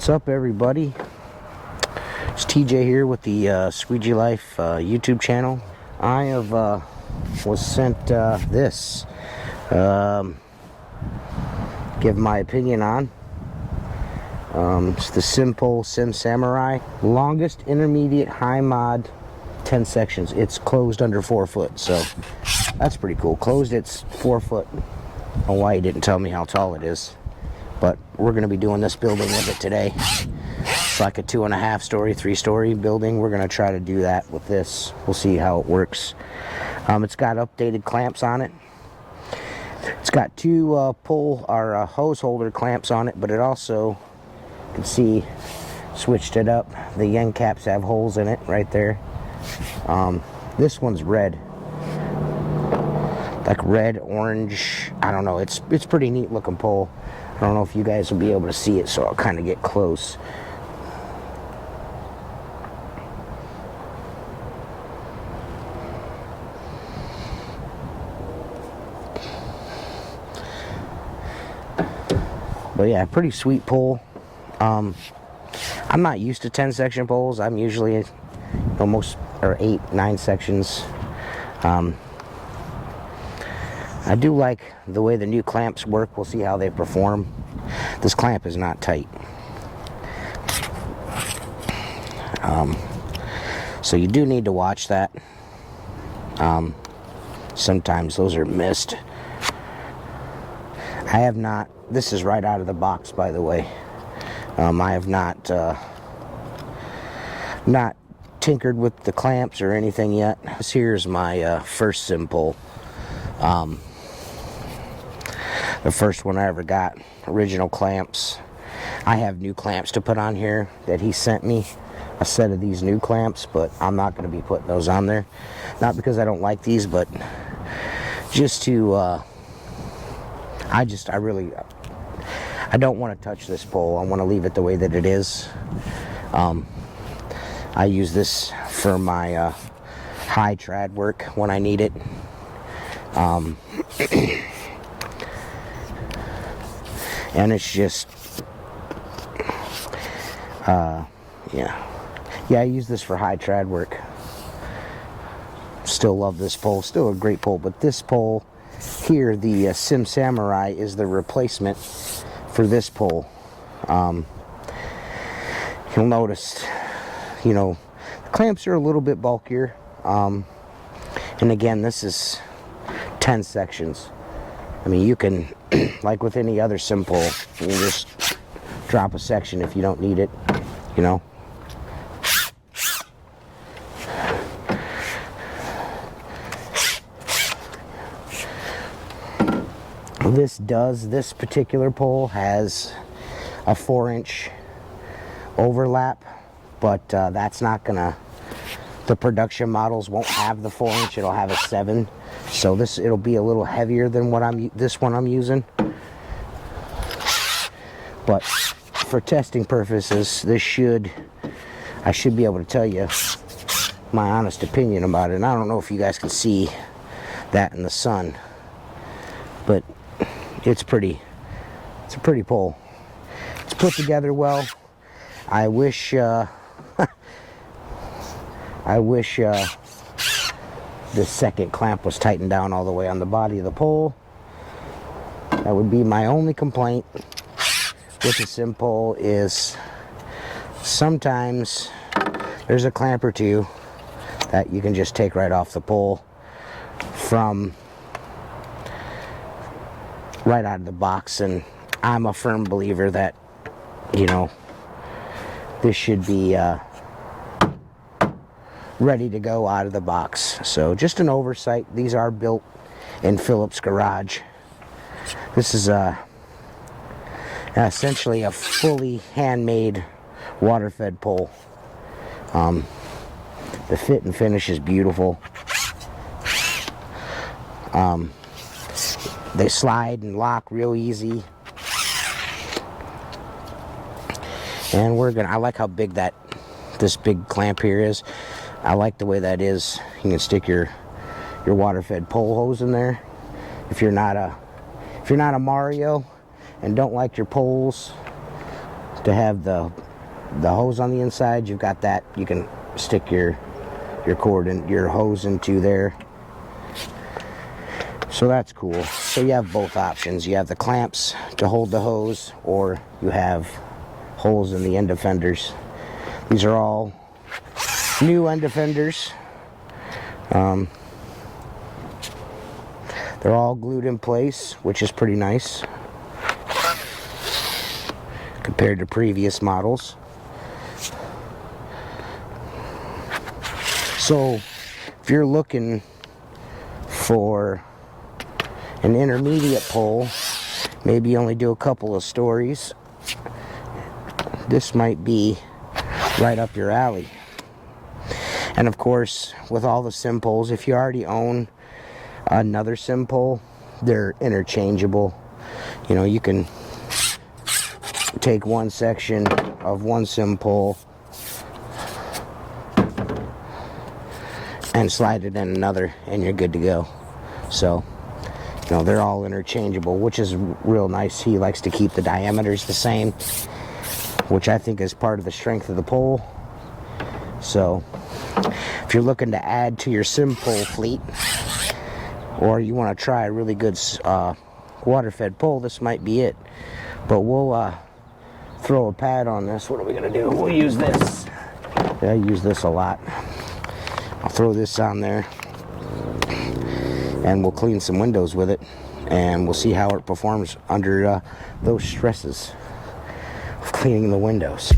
What's up, everybody? It's TJ here with the SqueegeeLife YouTube channel. I have was sent this. Give my opinion on. It's the Simpole Sim Samurai. Longest intermediate high mod 10 sections. It's closed under 4 foot, so that's pretty cool. Closed, it's 4 foot. I don't know why he didn't tell me how tall it is, but we're going to be doing this building with it today. It's like a 2.5 story, 3 story building. We're going to try to do that with this. We'll see how it works. It's got updated clamps on it. It's got 2 hose holder clamps on it, but it also, you can see, switched it up. The end caps have holes in it right there. This one's red, like red, orange. I don't know. It's pretty neat looking pole. I don't know if you guys will be able to see it, so I'll kind of get close. But yeah, pretty sweet pole. I'm not used to 10 section poles. I'm usually almost 8, 9 sections. I do like the way the new clamps work. We'll see how they perform. This clamp is not tight. So you do need to watch that. Sometimes those are missed. I have not, this is right out of the box, by the way. I have not tinkered with the clamps or anything yet. Here's my first Simpole. The first one I ever got. Original clamps. I have new clamps to put on here that he sent me. A set of these new clamps, but I'm not going to be putting those on there. Not because I don't like these, but just to, I don't want to touch this pole. I want to leave it the way that it is. I use this for my high trad work when I need it. And it's just, yeah, I use this for high trad work. Still love this pole. Still a great pole, but this pole here, the Sim Samurai, is the replacement for this pole. You'll notice, you know, the clamps are a little bit bulkier. And again, this is 10 sections. I mean, you can, like with any other Simpole, you can just drop a section if you don't need it, you know. This particular pole has a 4-inch overlap, but that's not gonna, the production models won't have the 4-inch, it'll have a 7. So it'll be a little heavier than what this one I'm using. But for testing purposes, I should be able to tell you my honest opinion about it. And I don't know if you guys can see that in the sun, but it's a pretty pole. It's put together well. I wish the second clamp was tightened down all the way on the body of the pole. That would be my only complaint with the Simpole, is sometimes there's a clamp or two that you can just take right off the pole from right out of the box, and I'm a firm believer that, you know, this should be ready to go out of the box. So just an oversight. These are built in Phillips garage. This is essentially a fully handmade water-fed pole. The fit and finish is beautiful. They slide and lock real easy. And I like how big this big clamp here is. I like the way that is. You can stick your water-fed pole hose in there. If you're not a Mario and don't like your poles to have the hose on the inside. You've got that. You can stick your cord and your hose into there. So that's cool. So you have both options. You have the clamps to hold the hose, or you have holes in the end defenders. These are all new end defenders. They're all glued in place, which is pretty nice compared to previous models. So if you're looking for an intermediate pole, maybe only do a couple of stories, this might be right up your alley. And of course, with all the Simpoles, if you already own another Simpole, they're interchangeable. You know, you can take one section of one Simpole and slide it in another, and you're good to go. So, you know, they're all interchangeable, which is real nice. He likes to keep the diameters the same, which I think is part of the strength of the pole. So if you're looking to add to your Simpole fleet, or you want to try a really good water-fed pole, this might be it. But we'll throw a pad on this. What are we going to do? We'll use this. Yeah, I use this a lot. I'll throw this on there, and we'll clean some windows with it, and we'll see how it performs under those stresses of cleaning the windows.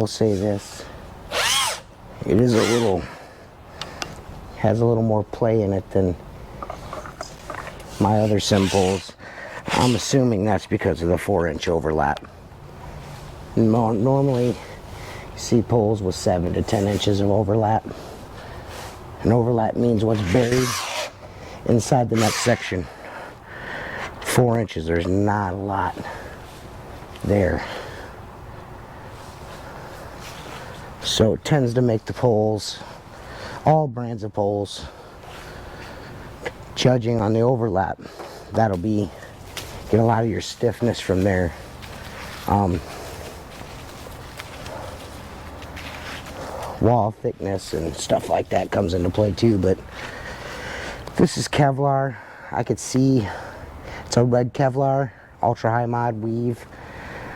Say this, it is has a little more play in it than my other Simpoles. I'm assuming that's because of the 4-inch overlap. Normally, you see poles with 7 to 10 inches of overlap. And overlap means what's buried inside the next section. 4 inches, there's not a lot there. So it tends to make the poles, all brands of poles, judging on the overlap, that'll be, get a lot of your stiffness from there. Wall thickness and stuff like that comes into play too, but this is Kevlar. I could see it's a red Kevlar, ultra high mod weave,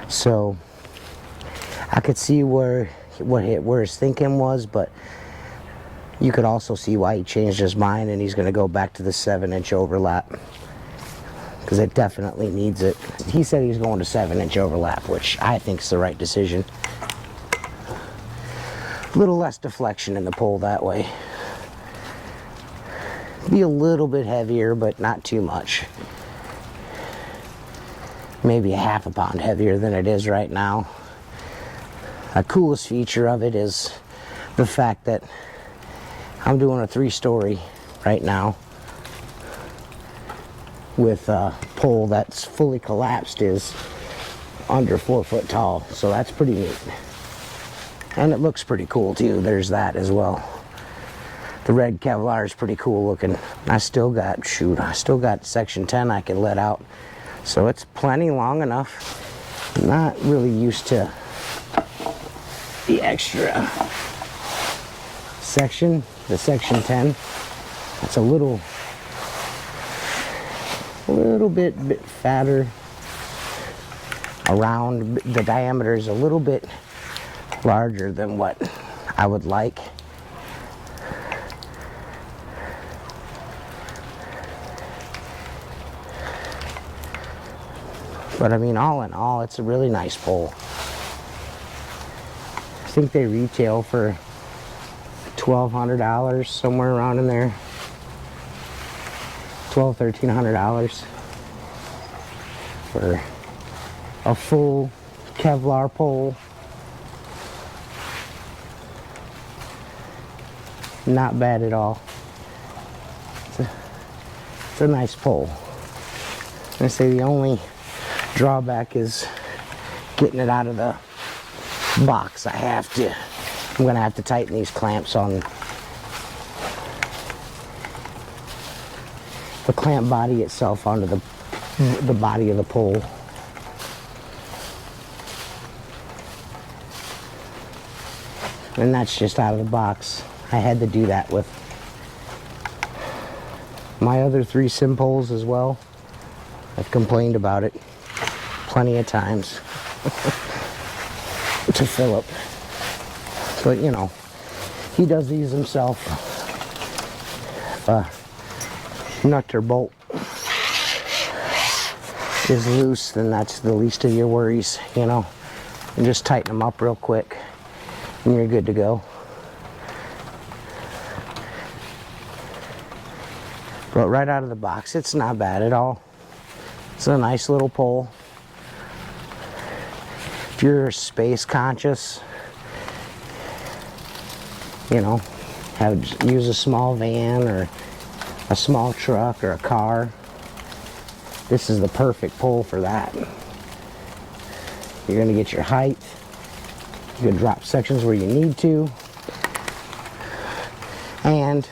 so I could see where his thinking was, but you could also see why he changed his mind and he's going to go back to the 7-inch overlap, because it definitely needs it. He said he's going to 7-inch overlap, which I think is the right decision. A little less deflection in the pole that way. Be a little bit heavier, but not too much. Maybe a half a pound heavier than it is right now. The coolest feature of it is the fact that I'm doing a 3-story right now with a pole that's fully collapsed, is under 4 foot tall, so that's pretty neat. And it looks pretty cool too. There's that as well. The red Kevlar is pretty cool looking. I still got section 10 I can let out, so it's plenty long enough. I'm not really used to the extra section, the section 10. It's a little bit fatter around. The diameter is a little bit larger than what I would like. But I mean, all in all, it's a really nice pole. I think they retail for $1,200, somewhere around in there. $1,200–1,300 for a full Kevlar pole. Not bad at all. It's a nice pole. I say the only drawback is getting it out of the box. I'm gonna have to tighten these clamps on the clamp body itself onto the body of the pole. And that's just out of the box. I had to do that with my other 3 Simpoles as well. I've complained about it plenty of times to Philip. But you know, he does these himself. If a nut or bolt is loose, then that's the least of your worries, you know. And just tighten them up real quick and you're good to go. But right out of the box, it's not bad at all. It's a nice little pole. If you're space conscious, you know, use a small van or a small truck or a car, this is the perfect pole for that. You're going to get your height. You can drop sections where you need to. And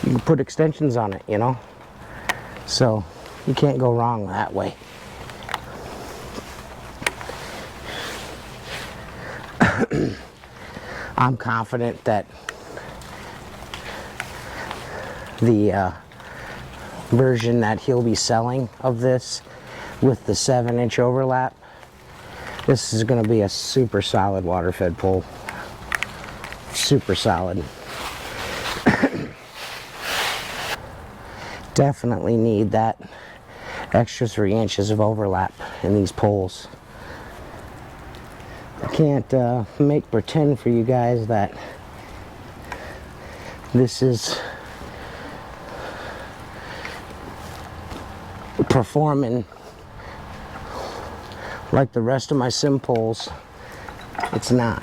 you can put extensions on it, you know. So you can't go wrong that way. I'm confident that the version that he'll be selling of this with the 7-inch overlap, this is going to be a super solid water fed pole. Super solid. Definitely need that extra 3 inches of overlap in these poles. I can't make pretend for you guys that this is performing like the rest of my Simpoles. It's not.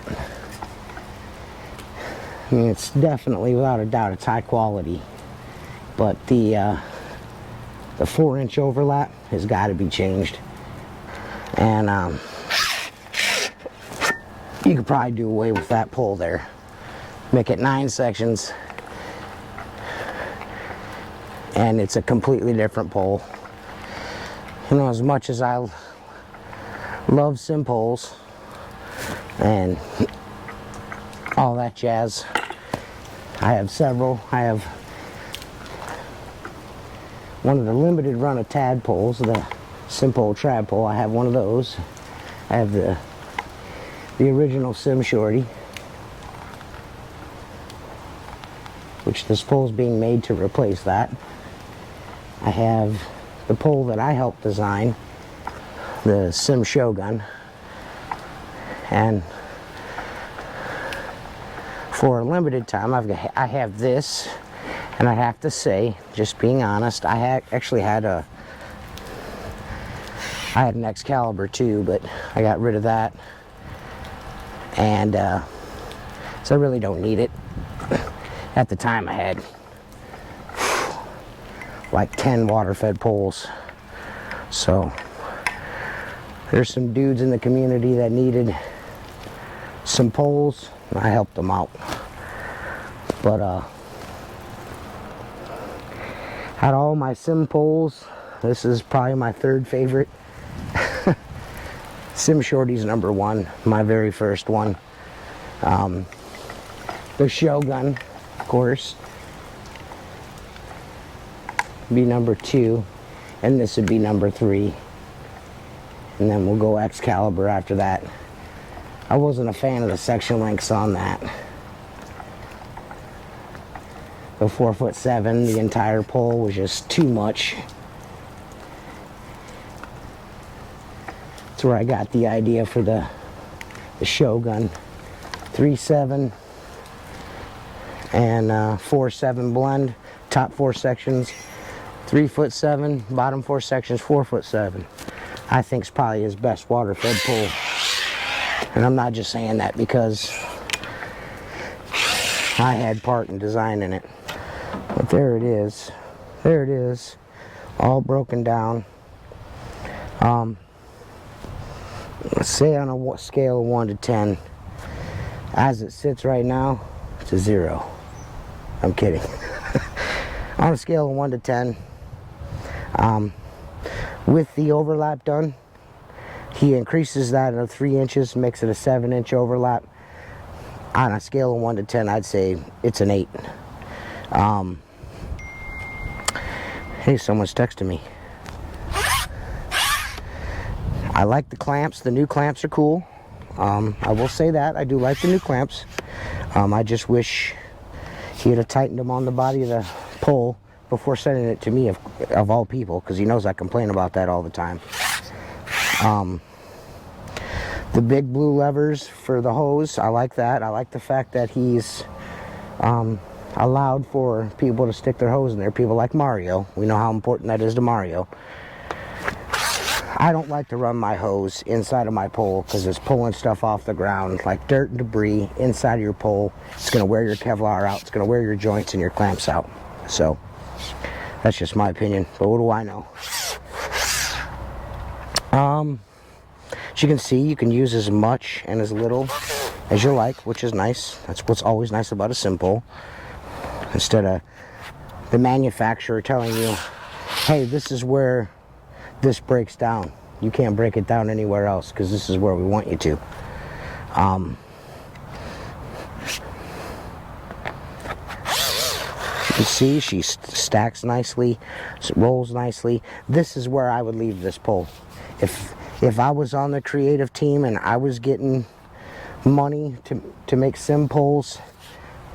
I mean, it's definitely, without a doubt, it's high quality, but the 4-inch overlap has got to be changed. And you could probably do away with that pole there, make it 9 sections, and it's a completely different pole. You know, as much as I love Simpoles and all that jazz, I have several. I have one of the limited run of Tad poles, the Simpole Trad pole. I have one of those. I have the original Sim Shorty, which this pole is being made to replace that. I have the pole that I helped design, the Sim Shogun, and for a limited time I have this, and I have to say, just being honest, I actually had an Excalibur too, but I got rid of that, and so I really don't need it. At the time I had like 10 water-fed poles, so there's some dudes in the community that needed some poles, and I helped them out. But out of all my Sim poles, this is probably my 3rd favorite. Sim Shorty's number 1, my very first one. The Shogun, of course, be number 2, and this would be number 3, and then we'll go Excalibur after that. I wasn't a fan of the section lengths on that. The 4'7", the entire pole was just too much. That's where I got the idea for the Shogun. 3'7" and 4'7" blend, top 4 sections 3'7", bottom 4 sections 4'7". I think it's probably his best water-fed pole, and I'm not just saying that because I had part in designing it. But there it is, all broken down. Let's say on a scale of 1 to 10, as it sits right now, it's a 0. I'm kidding. On a scale of 1 to 10, with the overlap done, he increases that to 3 inches, makes it a 7-inch overlap. On a scale of 1 to 10, I'd say it's an 8. Hey, someone's texting me. I like the clamps. The new clamps are cool. I will say that. I do like the new clamps. I just wish he would have tightened them on the body of the pole before sending it to me, of all people, because he knows I complain about that all the time. The big blue levers for the hose, I like that. I like the fact that he's allowed for people to stick their hose in there. People like Mario. We know how important that is to Mario. I don't like to run my hose inside of my pole because it's pulling stuff off the ground, like dirt and debris inside of your pole. It's going to wear your Kevlar out. It's going to wear your joints and your clamps out. So that's just my opinion, but what do I know? As you can see, you can use as much and as little as you like, which is nice. That's what's always nice about a Simpole. Instead of the manufacturer telling you, hey, this is where this breaks down. You can't break it down anywhere else because this is where we want you to. You see, she stacks nicely, rolls nicely. This is where I would leave this pole. If I was on the creative team and I was getting money to make Simpoles,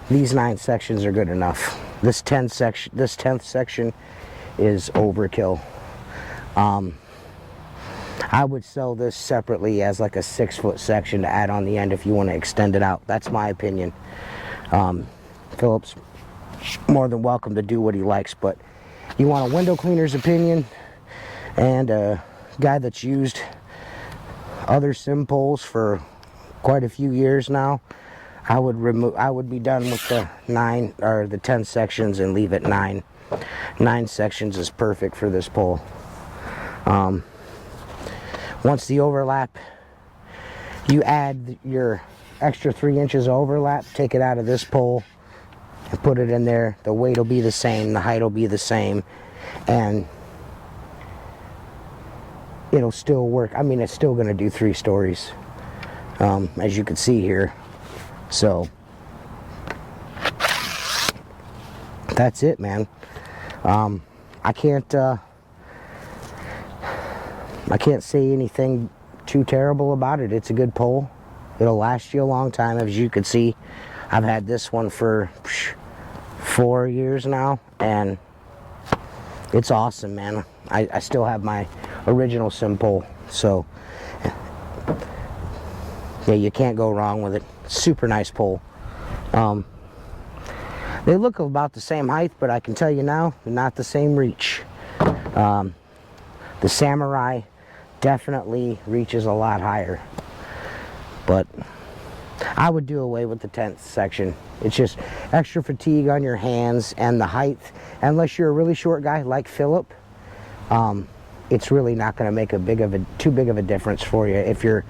these 9 sections are good enough. This 10th section is overkill. I would sell this separately as like a 6-foot section to add on the end if you want to extend it out. That's my opinion. Philip's more than welcome to do what he likes, but you want a window cleaner's opinion, and a guy that's used other Simpoles for quite a few years now, I would be done with the 9 or the 10 sections and leave it 9. 9 sections is perfect for this pole. Once the overlap, you add your extra 3 inches of overlap, take it out of this pole and put it in there. The weight will be the same, the height will be the same, and it'll still work. I mean, it's still going to do 3 stories, as you can see here. So that's it, man. I can't say anything too terrible about it. It's a good pole. It'll last you a long time. As you can see, I've had this one for 4 years now, and it's awesome, man. I still have my original Simpole, so yeah, you can't go wrong with it. Super nice pole. They look about the same height, but I can tell you now, they're not the same reach. The Samurai definitely reaches a lot higher, but I would do away with the 10th section. It's just extra fatigue on your hands, and the height, unless you're a really short guy like Philip, it's really not going to make too big of a difference for you. If you're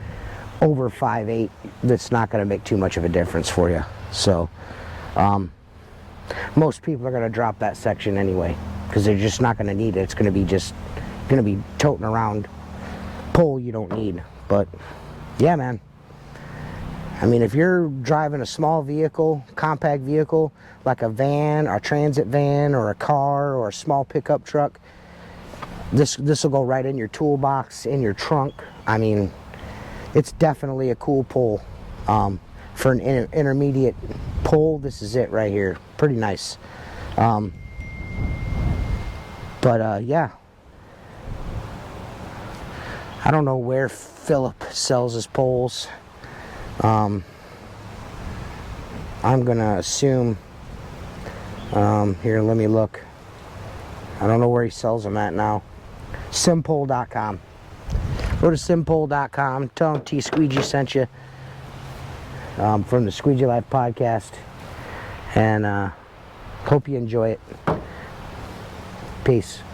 over 5'8", that's not going to make too much of a difference for you. So most people are going to drop that section anyway, because they're just not going to need it. It's going to be toting around pole you don't need. But yeah, man, I mean, if you're driving a small vehicle, compact vehicle, like a van, or a transit van, or a car, or a small pickup truck, this will go right in your toolbox, in your trunk. I mean, it's definitely a cool pole. For an intermediate pole, this is it right here. Pretty nice. Yeah, I don't know where Philip sells his poles. I'm gonna assume, here, let me look. I don't know where he sells them at now. Simpole.com. Go to Simpole.com, tell him T Squeegee sent you, from the SqueegeeLife podcast, and hope you enjoy it. Peace.